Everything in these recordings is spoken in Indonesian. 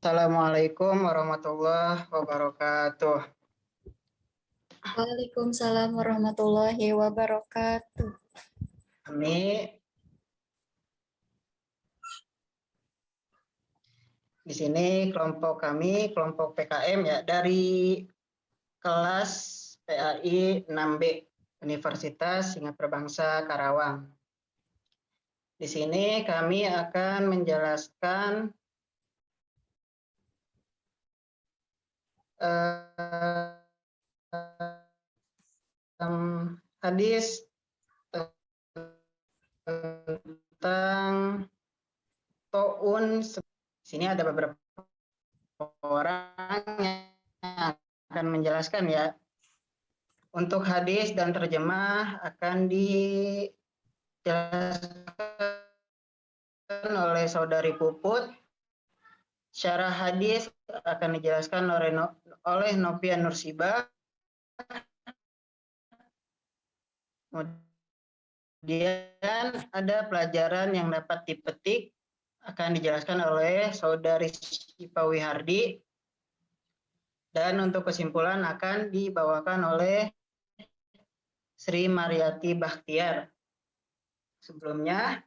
Assalamualaikum warahmatullahi wabarakatuh. Waalaikumsalam warahmatullahi wabarakatuh. Kami di sini kelompok PKM ya dari kelas PAI 6B Universitas Singapura Bangsa Karawang. Di sini kami akan menjelaskan hadis tentang To'un. Di sini ada beberapa orang yang akan menjelaskan ya. Untuk hadis dan terjemah akan dijelaskan oleh saudari Puput. Secara hadis akan dijelaskan oleh Novia Nursiba. Kemudian ada pelajaran yang dapat dipetik akan dijelaskan oleh saudari Sipa Wihardi. Dan untuk kesimpulan akan dibawakan oleh Sri Mariati Bakhtiar. Sebelumnya,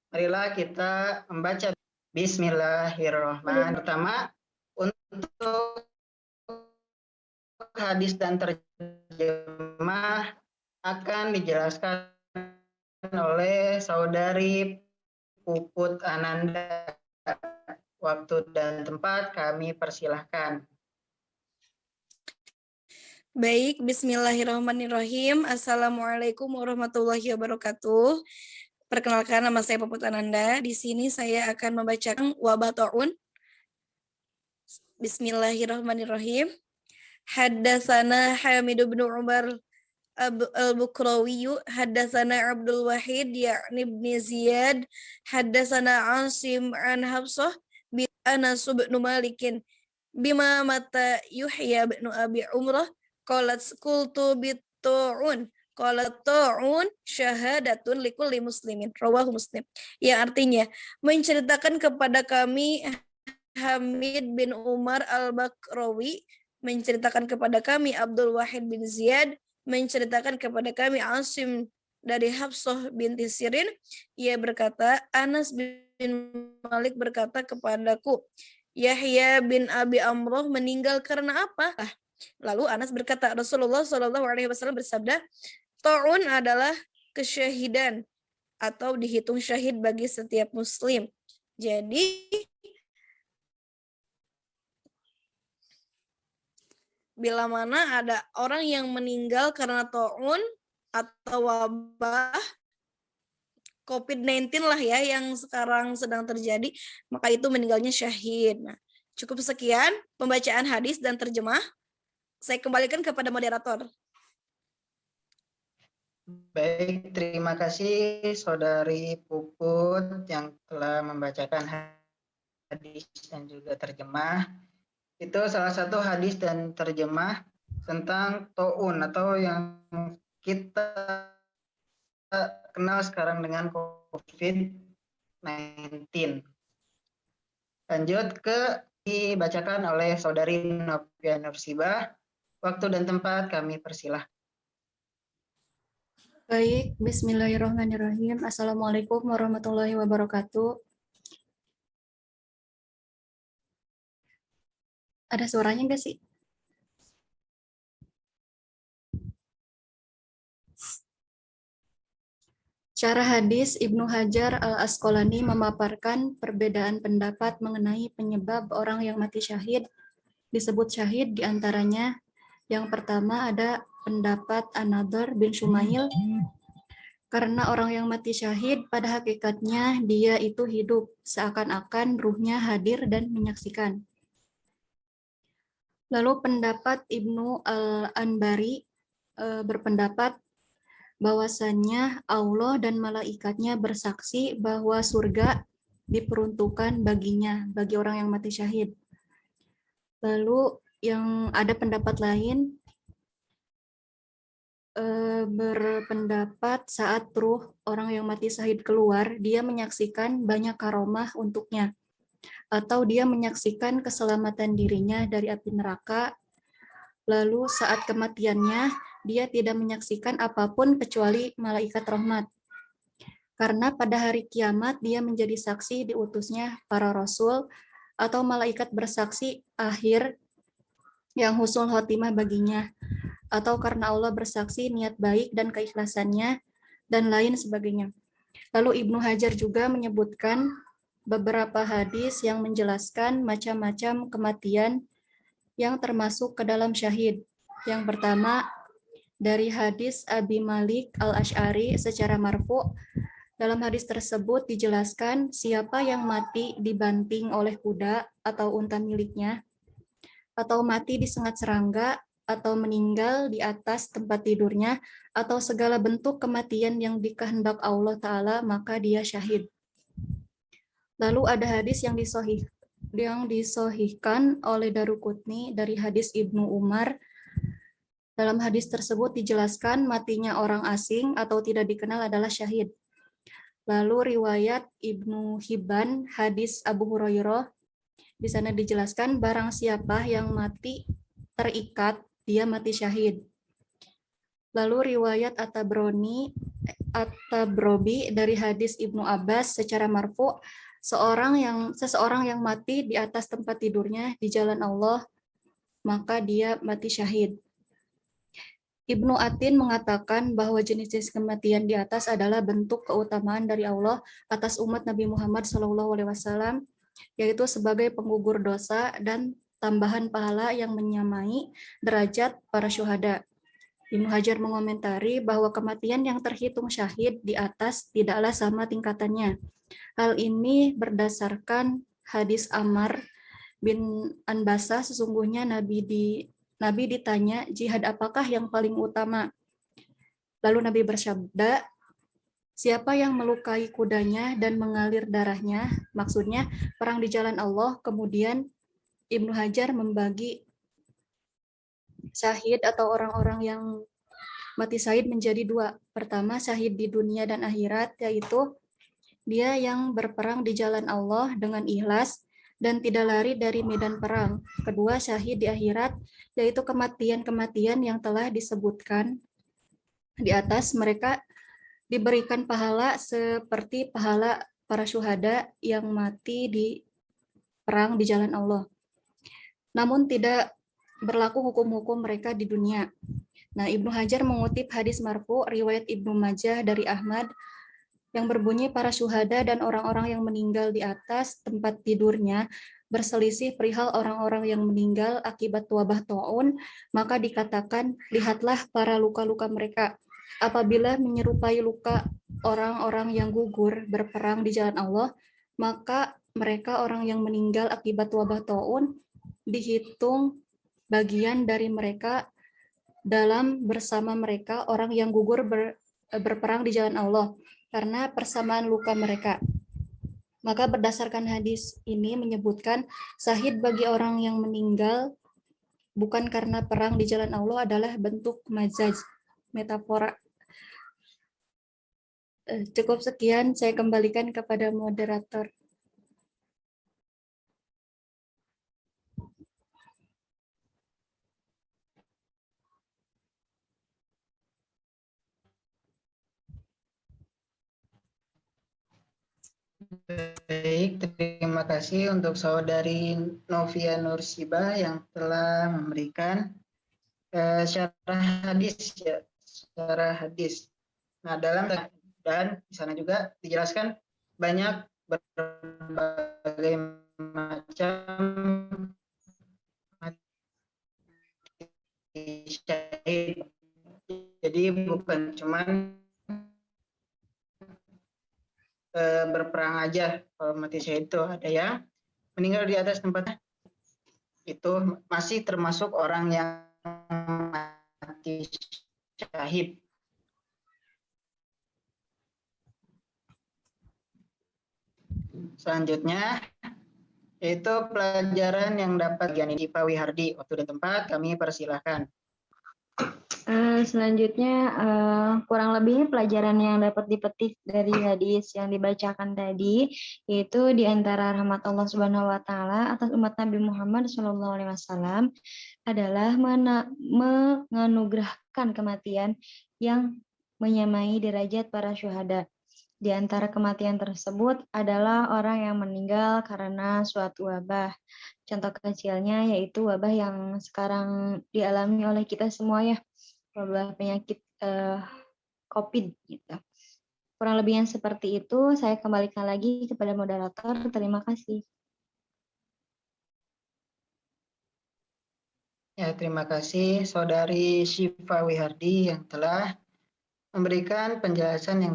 marilah kita membaca Bismillahirrahmanirrahim. Pertama, untuk hadis dan terjemah akan dijelaskan oleh saudari Puput Ananda. Waktu dan tempat kami persilahkan. Baik, bismillahirrahmanirrahim. Assalamualaikum warahmatullahi wabarakatuh. Perkenalkan, nama saya Puput Ananda. Di sini saya akan membacakan Wabato'un. Bismillahirrahmanirrahim. Haddatsana Hamid bin Umar al-Bukrawi, haddatsana Abdul Wahid ya'ni ibn Ziyad, haddatsana Asim an Hafsah bi Anas bin Malikin bima mata Yuhya bin Abi Umrah qalat qultu bitu'un qalat tu'un syahadatun likulli muslimin, rawahu Muslim. Yang artinya menceritakan kepada kami Hamid bin Umar al-Bakrawi, menceritakan kepada kami Abdul Wahid bin Ziyad, menceritakan kepada kami Asim dari Hafsah binti Sirin. Ia berkata, Anas bin Malik berkata kepadaku, Yahya bin Abi Amroh meninggal karena apa? Lalu Anas berkata, Rasulullah SAW bersabda, Ta'un adalah kesyahidan atau dihitung syahid bagi setiap muslim. Jadi bila mana ada orang yang meninggal karena ta'un atau wabah COVID-19 lah ya yang sekarang sedang terjadi, maka itu meninggalnya syahid. Nah, cukup sekian pembacaan hadis dan terjemah. Saya kembalikan kepada moderator. Baik, terima kasih saudari Puput yang telah membacakan hadis dan juga terjemah. Itu salah satu hadis dan terjemah tentang To'un atau yang kita kenal sekarang dengan COVID-19. Lanjut ke dibacakan oleh saudari Novia Nursiba. Waktu dan tempat kami persilahkan. Baik, bismillahirrahmanirrahim. Assalamualaikum warahmatullahi wabarakatuh. Ada suaranya nggak sih? Secara hadis, Ibnu Hajar al-Asqalani memaparkan perbedaan pendapat mengenai penyebab orang yang mati syahid disebut syahid, diantaranya yang pertama ada pendapat An-Nadhr bin Shumail, karena orang yang mati syahid pada hakikatnya dia itu hidup, seakan-akan ruhnya hadir dan menyaksikan. Lalu pendapat Ibnu Al-Anbari berpendapat bahwasannya Allah dan malaikatnya bersaksi bahwa surga diperuntukkan baginya, bagi orang yang mati syahid. Lalu yang ada pendapat lain berpendapat saat ruh orang yang mati syahid keluar, dia menyaksikan banyak karomah untuknya. atau dia menyaksikan keselamatan dirinya dari api neraka, lalu saat kematiannya dia tidak menyaksikan apapun kecuali malaikat rahmat. Karena pada hari kiamat dia menjadi saksi diutusnya para rasul atau malaikat bersaksi akhir yang husnul khotimah baginya, atau karena Allah bersaksi niat baik dan keikhlasannya, dan lain sebagainya. Lalu Ibnu Hajar juga menyebutkan beberapa hadis yang menjelaskan macam-macam kematian yang termasuk ke dalam syahid. Yang pertama, dari hadis Abi Malik Al-Asy'ari secara marfu'. Dalam hadis tersebut dijelaskan siapa yang mati dibanting oleh kuda atau unta miliknya, atau mati disengat serangga, atau meninggal di atas tempat tidurnya, atau segala bentuk kematian yang dikehendak Allah Ta'ala, maka dia syahid. Lalu ada hadis yang disohihkan oleh Daruqutni dari hadis Ibnu Umar. Dalam hadis tersebut dijelaskan matinya orang asing atau tidak dikenal adalah syahid. Lalu riwayat Ibnu Hibban, hadis Abu Hurairah, di sana dijelaskan barang siapa yang mati terikat, dia mati syahid. Lalu riwayat At-Tabrobi dari hadis Ibnu Abbas secara marfu', seseorang yang mati di atas tempat tidurnya di jalan Allah, maka dia mati syahid. Ibnu Atin mengatakan bahwa jenis-jenis kematian di atas adalah bentuk keutamaan dari Allah atas umat Nabi Muhammad SAW, yaitu sebagai penggugur dosa dan tambahan pahala yang menyamai derajat para syuhada. Ibnu Hajar mengomentari bahwa kematian yang terhitung syahid di atas tidaklah sama tingkatannya. Hal ini berdasarkan hadis Ammar bin Anbasah, sesungguhnya Nabi ditanya, jihad apakah yang paling utama? Lalu Nabi bersabda, siapa yang melukai kudanya dan mengalir darahnya, maksudnya perang di jalan Allah. Kemudian Ibnu Hajar membagi syahid atau orang-orang yang mati syahid menjadi dua. Pertama, syahid di dunia dan akhirat, yaitu dia yang berperang di jalan Allah dengan ikhlas dan tidak lari dari medan perang. Kedua, syahid di akhirat, yaitu kematian-kematian yang telah disebutkan di atas. Mereka diberikan pahala seperti pahala para syuhada yang mati di perang di jalan Allah. Namun tidak berlaku hukum-hukum mereka di dunia. Nah, Ibnu Hajar mengutip hadis marfu riwayat Ibnu Majah dari Ahmad yang berbunyi para syuhada dan orang-orang yang meninggal di atas tempat tidurnya berselisih perihal orang-orang yang meninggal akibat wabah taun, maka dikatakan, lihatlah para luka-luka mereka. Apabila menyerupai luka orang-orang yang gugur berperang di jalan Allah, maka mereka orang yang meninggal akibat wabah taun dihitung bagian dari mereka dalam bersama mereka orang yang gugur berperang di jalan Allah, karena persamaan luka mereka. Maka berdasarkan hadis ini menyebutkan syahid bagi orang yang meninggal bukan karena perang di jalan Allah adalah bentuk majaz, metafora. Cukup sekian, saya kembalikan kepada moderator. Baik, terima kasih untuk saudari Novia Nursibah yang telah memberikan secara hadis ya, secara hadis. Nah, dan di sana juga dijelaskan banyak berbagai macam syahid. Jadi bukan cuman berperang aja. Kalau mati syahid itu ada yang meninggal di atas tempatnya, itu masih termasuk orang yang mati syahid. Selanjutnya yaitu pelajaran yang dapat bagian ini Pak Wihardi. Waktu dan tempat kami persilahkan. Selanjutnya kurang lebih pelajaran yang dapat dipetik dari hadis yang dibacakan tadi yaitu di antara rahmat Allah Subhanahu wa taala atas umat Nabi Muhammad SAW adalah menganugerahkan kematian yang menyamai derajat para syuhada. Di antara kematian tersebut adalah orang yang meninggal karena suatu wabah. Contoh kecilnya yaitu wabah yang sekarang dialami oleh kita semua ya, wabah penyakit COVID gitu. Kurang lebihnya seperti itu, saya kembalikan lagi kepada moderator. Terima kasih. Ya, terima kasih Saudari Syifa Wihardi yang telah memberikan penjelasan yang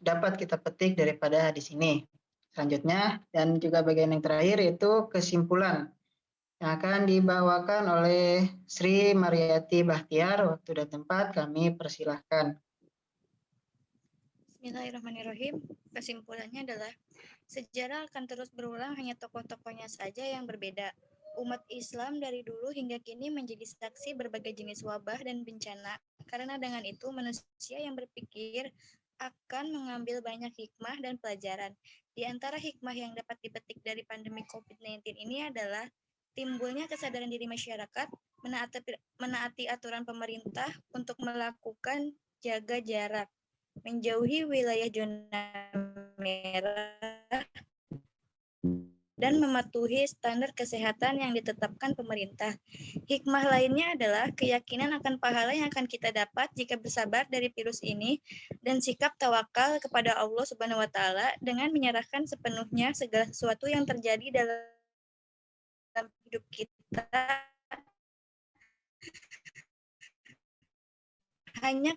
dapat kita petik daripada hadis ini. Selanjutnya, dan juga bagian yang terakhir yaitu kesimpulan yang akan dibawakan oleh Sri Mariati Bahtiar. Waktu dan tempat kami persilahkan. Bismillahirrahmanirrahim. Kesimpulannya adalah sejarah akan terus berulang, hanya tokoh-tokohnya saja yang berbeda. Umat Islam dari dulu hingga kini menjadi saksi berbagai jenis wabah dan bencana. Karena dengan itu manusia yang berpikir akan mengambil banyak hikmah dan pelajaran. Di antara hikmah yang dapat dipetik dari pandemi COVID-19 ini adalah timbulnya kesadaran diri masyarakat, menaati aturan pemerintah untuk melakukan jaga jarak, menjauhi wilayah zona merah, dan mematuhi standar kesehatan yang ditetapkan pemerintah. Hikmah lainnya adalah keyakinan akan pahala yang akan kita dapat jika bersabar dari virus ini dan sikap tawakal kepada Allah Subhanahu wa taala dengan menyerahkan sepenuhnya segala sesuatu yang terjadi dalam hidup kita hanya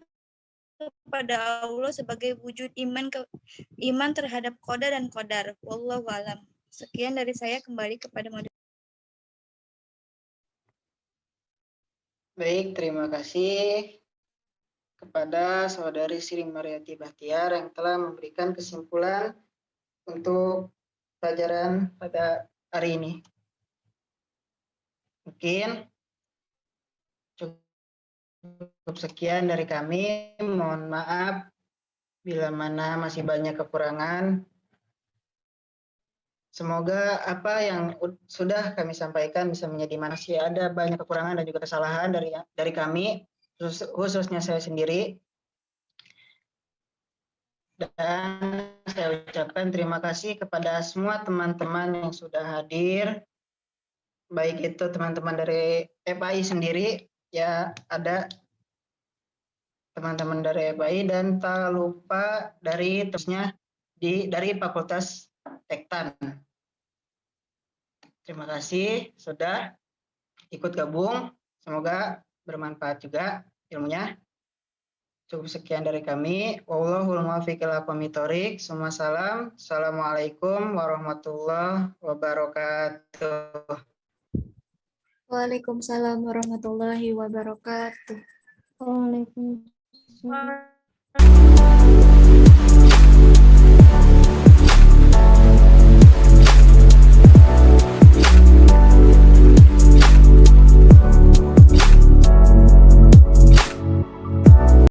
kepada Allah sebagai wujud iman terhadap qada dan qadar. Wallahu a'lam. Sekian dari saya, kembali kepada moderator. Baik, terima kasih kepada Saudari Sri Mariati Bahtiar yang telah memberikan kesimpulan untuk pelajaran pada hari ini. Mungkin cukup sekian dari kami. Mohon maaf bila mana masih banyak kekurangan. Semoga apa yang sudah kami sampaikan bisa menjadi masih ada banyak kekurangan dan juga kesalahan dari kami, khususnya saya sendiri. Dan saya ucapkan terima kasih kepada semua teman-teman yang sudah hadir, baik itu teman-teman dari FAI sendiri, ya ada teman-teman dari FAI, dan tak lupa dari terusnya dari Fakultas Tektan. Terima kasih sudah ikut gabung. Semoga bermanfaat juga ilmunya. Cukup sekian dari kami. Wallahul muwaffiq ila aqwamit thoriq. Semua salam. Assalamualaikum warahmatullahi wabarakatuh. Waalaikumsalam warahmatullahi wabarakatuh. Waalaikumsalam.